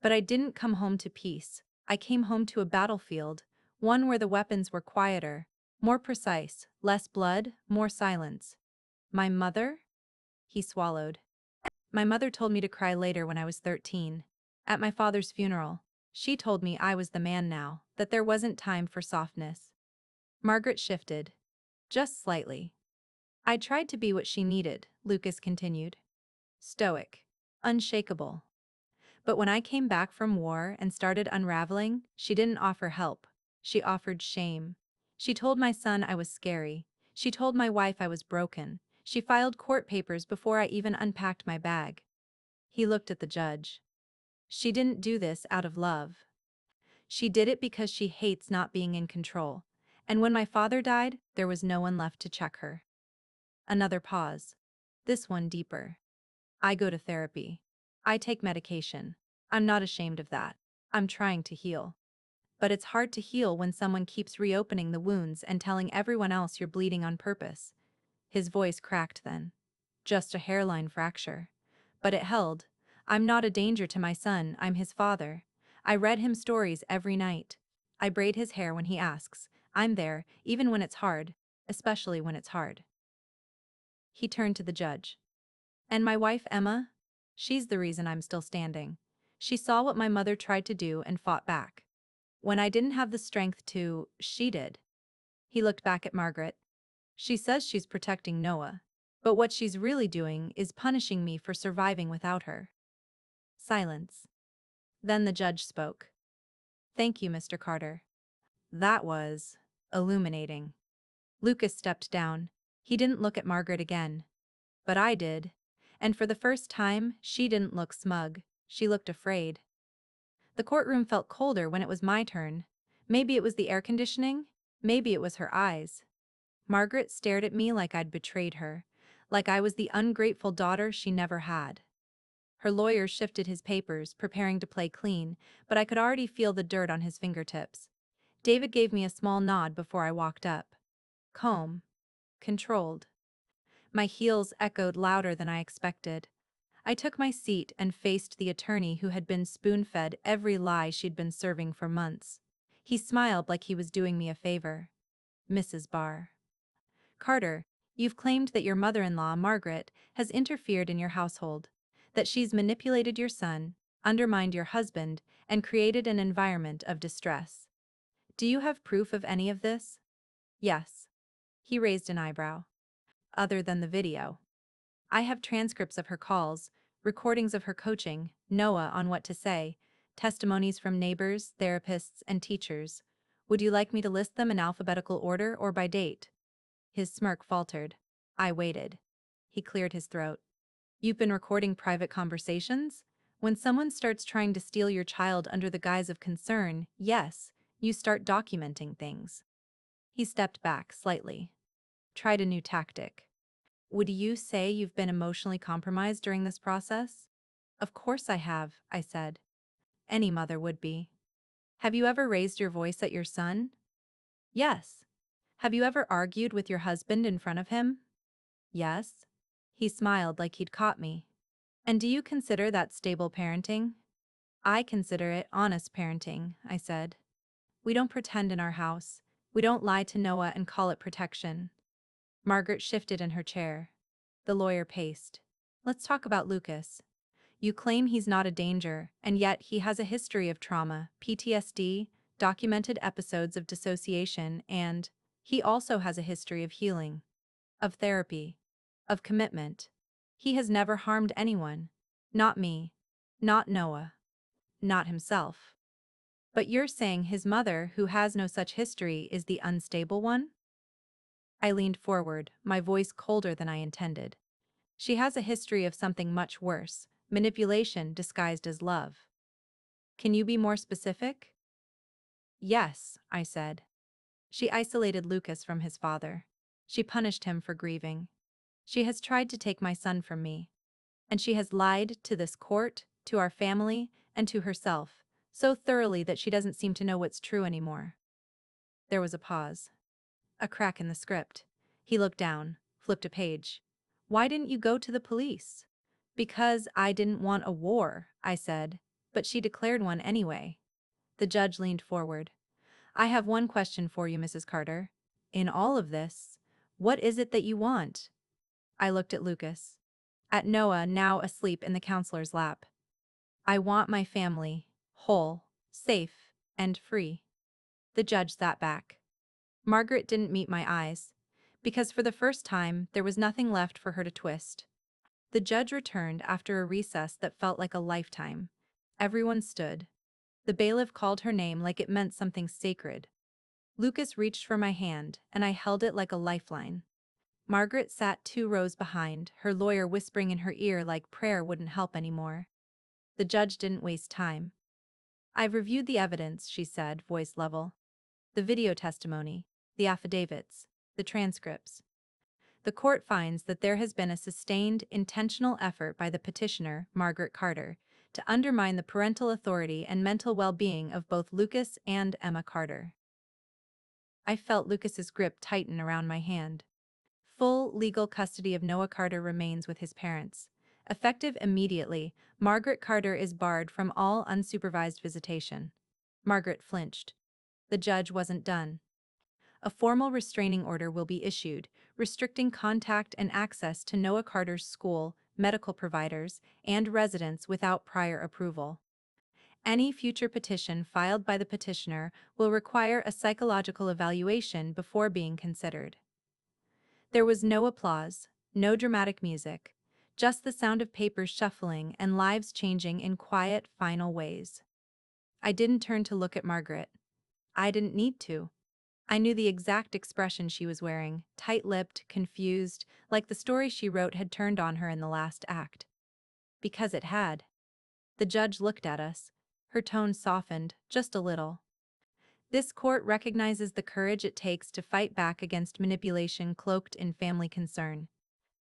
But I didn't come home to peace. I came home to a battlefield, one where the weapons were quieter, more precise, less blood, more silence. My mother? He swallowed. My mother told me to cry later when I was 13. At my father's funeral, she told me I was the man now, that there wasn't time for softness. Margaret shifted. Just slightly. I tried to be what she needed, Lucas continued. Stoic. Unshakable. But when I came back from war and started unraveling, she didn't offer help. She offered shame. She told my son I was scary. She told my wife I was broken. She filed court papers before I even unpacked my bag. He looked at the judge. She didn't do this out of love. She did it because she hates not being in control. And when my father died, there was no one left to check her. Another pause. This one deeper. I go to therapy. I take medication. I'm not ashamed of that. I'm trying to heal. But it's hard to heal when someone keeps reopening the wounds and telling everyone else you're bleeding on purpose. His voice cracked then. Just a hairline fracture. But it held. I'm not a danger to my son, I'm his father. I read him stories every night. I braid his hair when he asks. I'm there, even when it's hard, especially when it's hard. He turned to the judge. And my wife Emma? She's the reason I'm still standing. She saw what my mother tried to do and fought back. When I didn't have the strength to, she did. He looked back at Margaret. She says she's protecting Noah. But what she's really doing is punishing me for surviving without her. Silence. Then the judge spoke. Thank you, Mr. Carter. That was illuminating. Lucas stepped down. He didn't look at Margaret again. But I did. And for the first time, she didn't look smug. She looked afraid. The courtroom felt colder when it was my turn. Maybe it was the air conditioning. Maybe it was her eyes. Margaret stared at me like I'd betrayed her, like I was the ungrateful daughter she never had. Her lawyer shifted his papers, preparing to play clean, but I could already feel the dirt on his fingertips. David gave me a small nod before I walked up. Calm. Controlled. My heels echoed louder than I expected. I took my seat and faced the attorney who had been spoon-fed every lie she'd been serving for months. He smiled like he was doing me a favor. Mrs. Barr. Carter, you've claimed that your mother-in-law, Margaret, has interfered in your household, that she's manipulated your son, undermined your husband, and created an environment of distress. Do you have proof of any of this? Yes. He raised an eyebrow. Other than the video. I have transcripts of her calls, recordings of her coaching Noah on what to say, testimonies from neighbors, therapists, and teachers. Would you like me to list them in alphabetical order or by date? His smirk faltered. I waited. He cleared his throat. You've been recording private conversations? When someone starts trying to steal your child under the guise of concern, yes, you start documenting things. He stepped back slightly. Tried a new tactic. Would you say you've been emotionally compromised during this process? Of course I have, I said. Any mother would be. Have you ever raised your voice at your son? Yes. Have you ever argued with your husband in front of him? Yes. He smiled like he'd caught me. And do you consider that stable parenting? I consider it honest parenting, I said. We don't pretend in our house. We don't lie to Noah and call it protection. Margaret shifted in her chair. The lawyer paced. Let's talk about Lucas. You claim he's not a danger, and yet he has a history of trauma, PTSD, documented episodes of dissociation, and he also has a history of healing, of therapy, of commitment. He has never harmed anyone. Not me. Not Noah. Not himself. But you're saying his mother, who has no such history, is the unstable one? I leaned forward, my voice colder than I intended. She has a history of something much worse, manipulation disguised as love. Can you be more specific? Yes, I said. She isolated Lucas from his father. She punished him for grieving. She has tried to take my son from me. And she has lied to this court, to our family, and to herself, so thoroughly that she doesn't seem to know what's true anymore. There was a pause. A crack in the script. He looked down, flipped a page. Why didn't you go to the police? Because I didn't want a war, I said, but she declared one anyway. The judge leaned forward. I have one question for you, Mrs. Carter. In all of this, what is it that you want? I looked at Lucas. At Noah, now asleep in the counselor's lap. I want my family, whole, safe, and free. The judge sat back. Margaret didn't meet my eyes, because for the first time there was nothing left for her to twist. The judge returned after a recess that felt like a lifetime. Everyone stood. The bailiff called her name like it meant something sacred. Lucas reached for my hand, and I held it like a lifeline. Margaret sat 2 rows behind, her lawyer whispering in her ear like prayer wouldn't help anymore. The judge didn't waste time. I've reviewed the evidence, she said, voice level. The video testimony, the affidavits, the transcripts. The court finds that there has been a sustained, intentional effort by the petitioner, Margaret Carter, to undermine the parental authority and mental well-being of both Lucas and Emma Carter. I felt Lucas's grip tighten around my hand. Full legal custody of Noah Carter remains with his parents. Effective immediately, Margaret Carter is barred from all unsupervised visitation. Margaret flinched. The judge wasn't done. A formal restraining order will be issued, restricting contact and access to Noah Carter's school, medical providers, and residents without prior approval. Any future petition filed by the petitioner will require a psychological evaluation before being considered. There was no applause, no dramatic music, just the sound of papers shuffling and lives changing in quiet, final ways. I didn't turn to look at Margaret. I didn't need to. I knew the exact expression she was wearing, tight-lipped, confused, like the story she wrote had turned on her in the last act. Because it had. The judge looked at us. Her tone softened, just a little. This court recognizes the courage it takes to fight back against manipulation cloaked in family concern.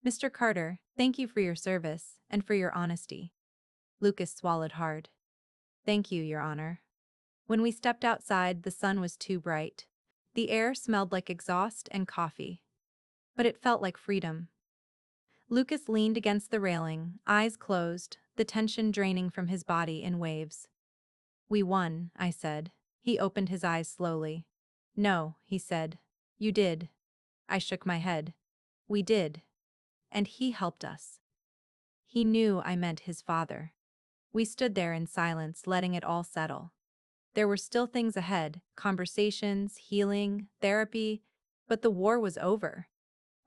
Mr. Carter, thank you for your service and for your honesty. Lucas swallowed hard. Thank you, Your Honor. When we stepped outside, the sun was too bright. The air smelled like exhaust and coffee. But it felt like freedom. Lucas leaned against the railing, eyes closed, the tension draining from his body in waves. We won, I said. He opened his eyes slowly. No, he said. You did. I shook my head. We did. And he helped us. He knew I meant his father. We stood there in silence, letting it all settle. There were still things ahead, conversations, healing, therapy, but the war was over.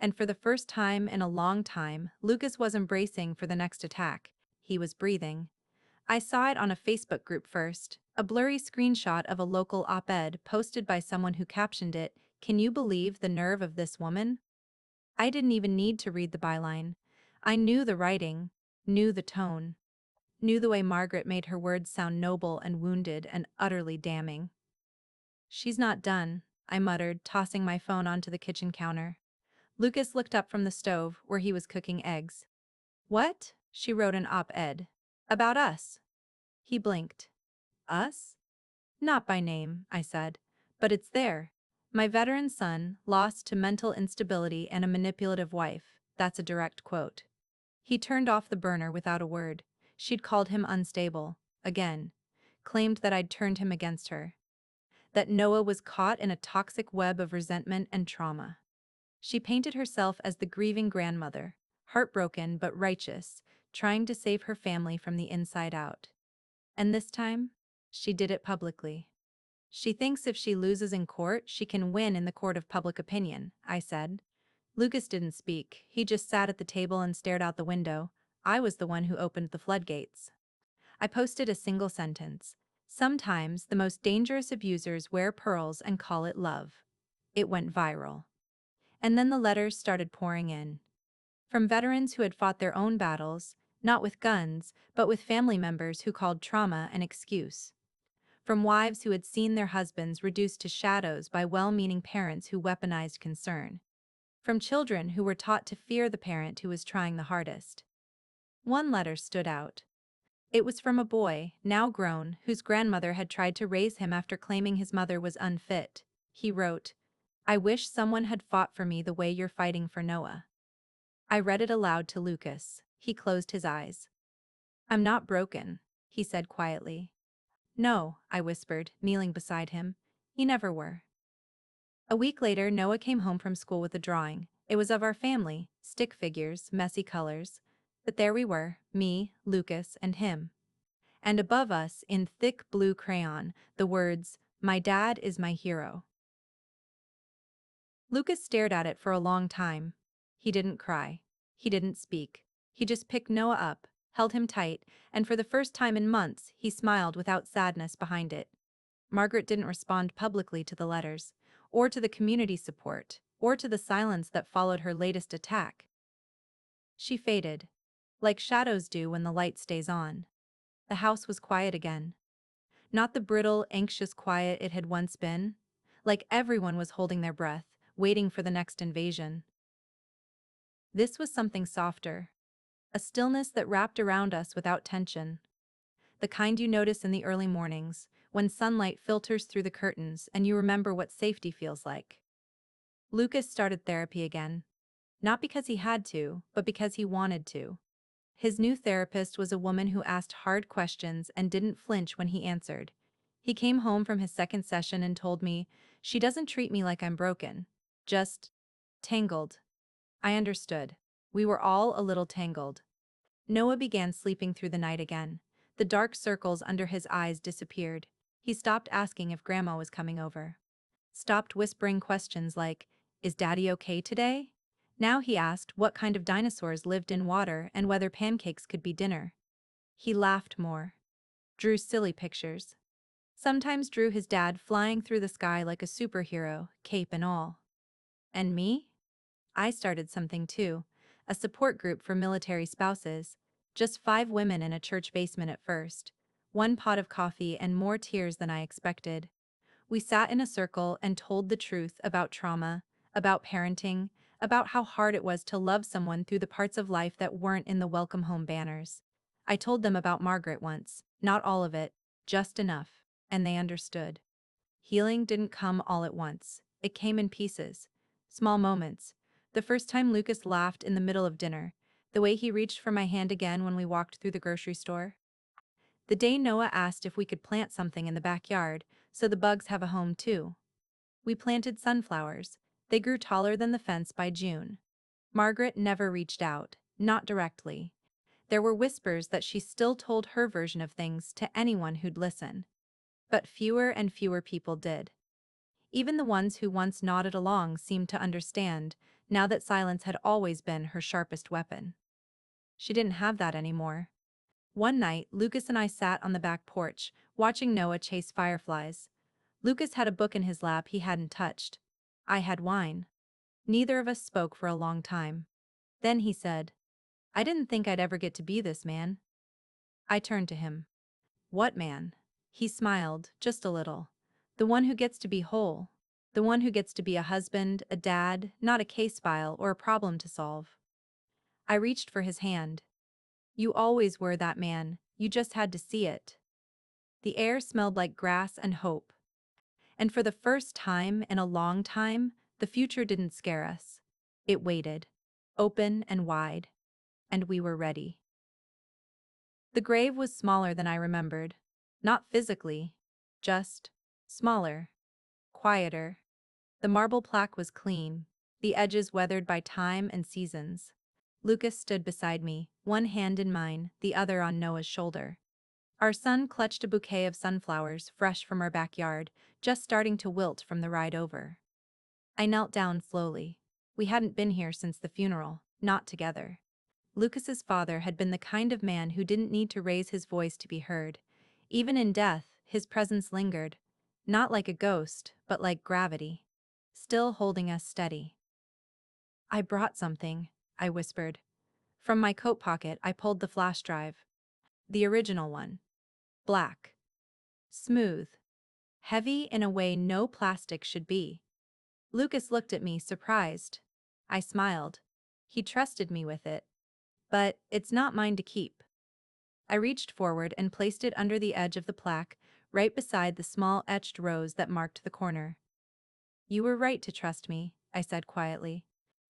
And for the first time in a long time, Lucas wasn't bracing for the next attack. He was breathing. I saw it on a Facebook group first, a blurry screenshot of a local op-ed posted by someone who captioned it, "Can you believe the nerve of this woman?" I didn't even need to read the byline. I knew the writing, knew the tone. Knew the way Margaret made her words sound noble and wounded and utterly damning. "She's not done," I muttered, tossing my phone onto the kitchen counter. Lucas looked up from the stove, where he was cooking eggs. "What?" She wrote an op-ed. "About us." He blinked. "Us?" "Not by name," I said. "But it's there. My veteran son, lost to mental instability and a manipulative wife." That's a direct quote. He turned off the burner without a word. She'd called him unstable. Again. Claimed that I'd turned him against her. That Noah was caught in a toxic web of resentment and trauma. She painted herself as the grieving grandmother, heartbroken but righteous, trying to save her family from the inside out. And this time, she did it publicly. "She thinks if she loses in court, she can win in the court of public opinion," I said. Lucas didn't speak. He just sat at the table and stared out the window. I was the one who opened the floodgates. I posted a single sentence. "Sometimes the most dangerous abusers wear pearls and call it love." It went viral. And then the letters started pouring in. From veterans who had fought their own battles, not with guns, but with family members who called trauma an excuse. From wives who had seen their husbands reduced to shadows by well-meaning parents who weaponized concern. From children who were taught to fear the parent who was trying the hardest. One letter stood out. It was from a boy, now grown, whose grandmother had tried to raise him after claiming his mother was unfit. He wrote, "I wish someone had fought for me the way you're fighting for Noah." I read it aloud to Lucas. He closed his eyes. "I'm not broken," he said quietly. "No," I whispered, kneeling beside him. "You never were." A week later, Noah came home from school with a drawing. It was of our family, stick figures, messy colors. But there we were, me, Lucas, and him. And above us, in thick blue crayon, the words, "My dad is my hero." Lucas stared at it for a long time. He didn't cry. He didn't speak. He just picked Noah up, held him tight, and for the first time in months, he smiled without sadness behind it. Margaret didn't respond publicly to the letters, or to the community support, or to the silence that followed her latest attack. She faded, like shadows do when the light stays on. The house was quiet again. Not the brittle, anxious quiet it had once been. Like everyone was holding their breath, waiting for the next invasion. This was something softer. A stillness that wrapped around us without tension. The kind you notice in the early mornings, when sunlight filters through the curtains and you remember what safety feels like. Lucas started therapy again. Not because he had to, but because he wanted to. His new therapist was a woman who asked hard questions and didn't flinch when he answered. He came home from his second session and told me, "She doesn't treat me like I'm broken. Just tangled." I understood. We were all a little tangled. Noah began sleeping through the night again. The dark circles under his eyes disappeared. He stopped asking if Grandma was coming over. Stopped whispering questions like, "Is Daddy okay today?" Now he asked what kind of dinosaurs lived in water and whether pancakes could be dinner. He laughed more. Drew silly pictures. Sometimes drew his dad flying through the sky like a superhero, cape and all. And me? I started something too. A support group for military spouses. Just 5 women in a church basement at first. 1 pot of coffee and more tears than I expected. We sat in a circle and told the truth about trauma, about parenting, about how hard it was to love someone through the parts of life that weren't in the welcome home banners. I told them about Margaret once, not all of it, just enough, and they understood. Healing didn't come all at once. It came in pieces. Small moments. The first time Lucas laughed in the middle of dinner, the way he reached for my hand again when we walked through the grocery store. The day Noah asked if we could plant something in the backyard, so the bugs have a home too. We planted sunflowers. They grew taller than the fence by June. Margaret never reached out, not directly. There were whispers that she still told her version of things to anyone who'd listen. But fewer and fewer people did. Even the ones who once nodded along seemed to understand, now that silence had always been her sharpest weapon. She didn't have that anymore. One night, Lucas and I sat on the back porch, watching Noah chase fireflies. Lucas had a book in his lap he hadn't touched. I had wine. Neither of us spoke for a long time. Then he said, "I didn't think I'd ever get to be this man." I turned to him. What man? He smiled, just a little. The one who gets to be whole. The one who gets to be a husband, a dad, not a case file or a problem to solve. I reached for his hand. You always were that man, you just had to see it. The air smelled like grass and hope. And for the first time in a long time, the future didn't scare us. It waited, open and wide, and we were ready. The grave was smaller than I remembered. Not physically, just smaller, quieter. The marble plaque was clean, the edges weathered by time and seasons. Lucas stood beside me, one hand in mine, the other on Noah's shoulder. Our son clutched a bouquet of sunflowers fresh from our backyard, just starting to wilt from the ride over. I knelt down slowly. We hadn't been here since the funeral, not together. Lucas's father had been the kind of man who didn't need to raise his voice to be heard. Even in death, his presence lingered, not like a ghost, but like gravity, still holding us steady. I brought something, I whispered. From my coat pocket, I pulled the flash drive. The original one. Black. Smooth. Heavy in a way no plastic should be. Lucas looked at me, surprised. I smiled. He trusted me with it. But it's not mine to keep. I reached forward and placed it under the edge of the plaque, right beside the small etched rose that marked the corner. You were right to trust me, I said quietly.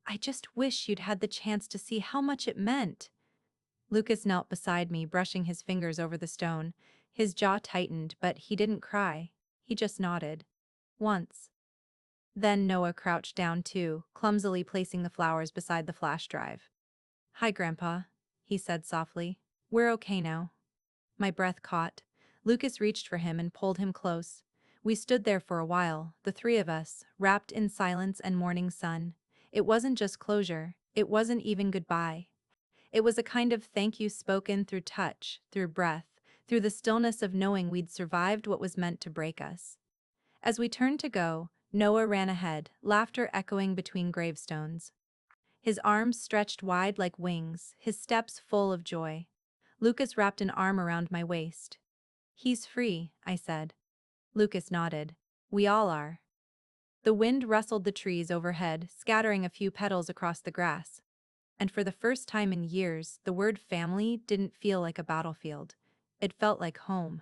I just wish you'd had the chance to see how much it meant. Lucas knelt beside me, brushing his fingers over the stone. His jaw tightened, but he didn't cry. He just nodded. Once. Then Noah crouched down too, clumsily placing the flowers beside the flash drive. Hi, Grandpa, he said softly. We're okay now. My breath caught. Lucas reached for him and pulled him close. We stood there for a while, the three of us, wrapped in silence and morning sun. It wasn't just closure, it wasn't even goodbye. It was a kind of thank you spoken through touch, through breath, through the stillness of knowing we'd survived what was meant to break us. As we turned to go, Noah ran ahead, laughter echoing between gravestones. His arms stretched wide like wings, his steps full of joy. Lucas wrapped an arm around my waist. He's free, I said. Lucas nodded. We all are. The wind rustled the trees overhead, scattering a few petals across the grass. And for the first time in years, the word family didn't feel like a battlefield. It felt like home.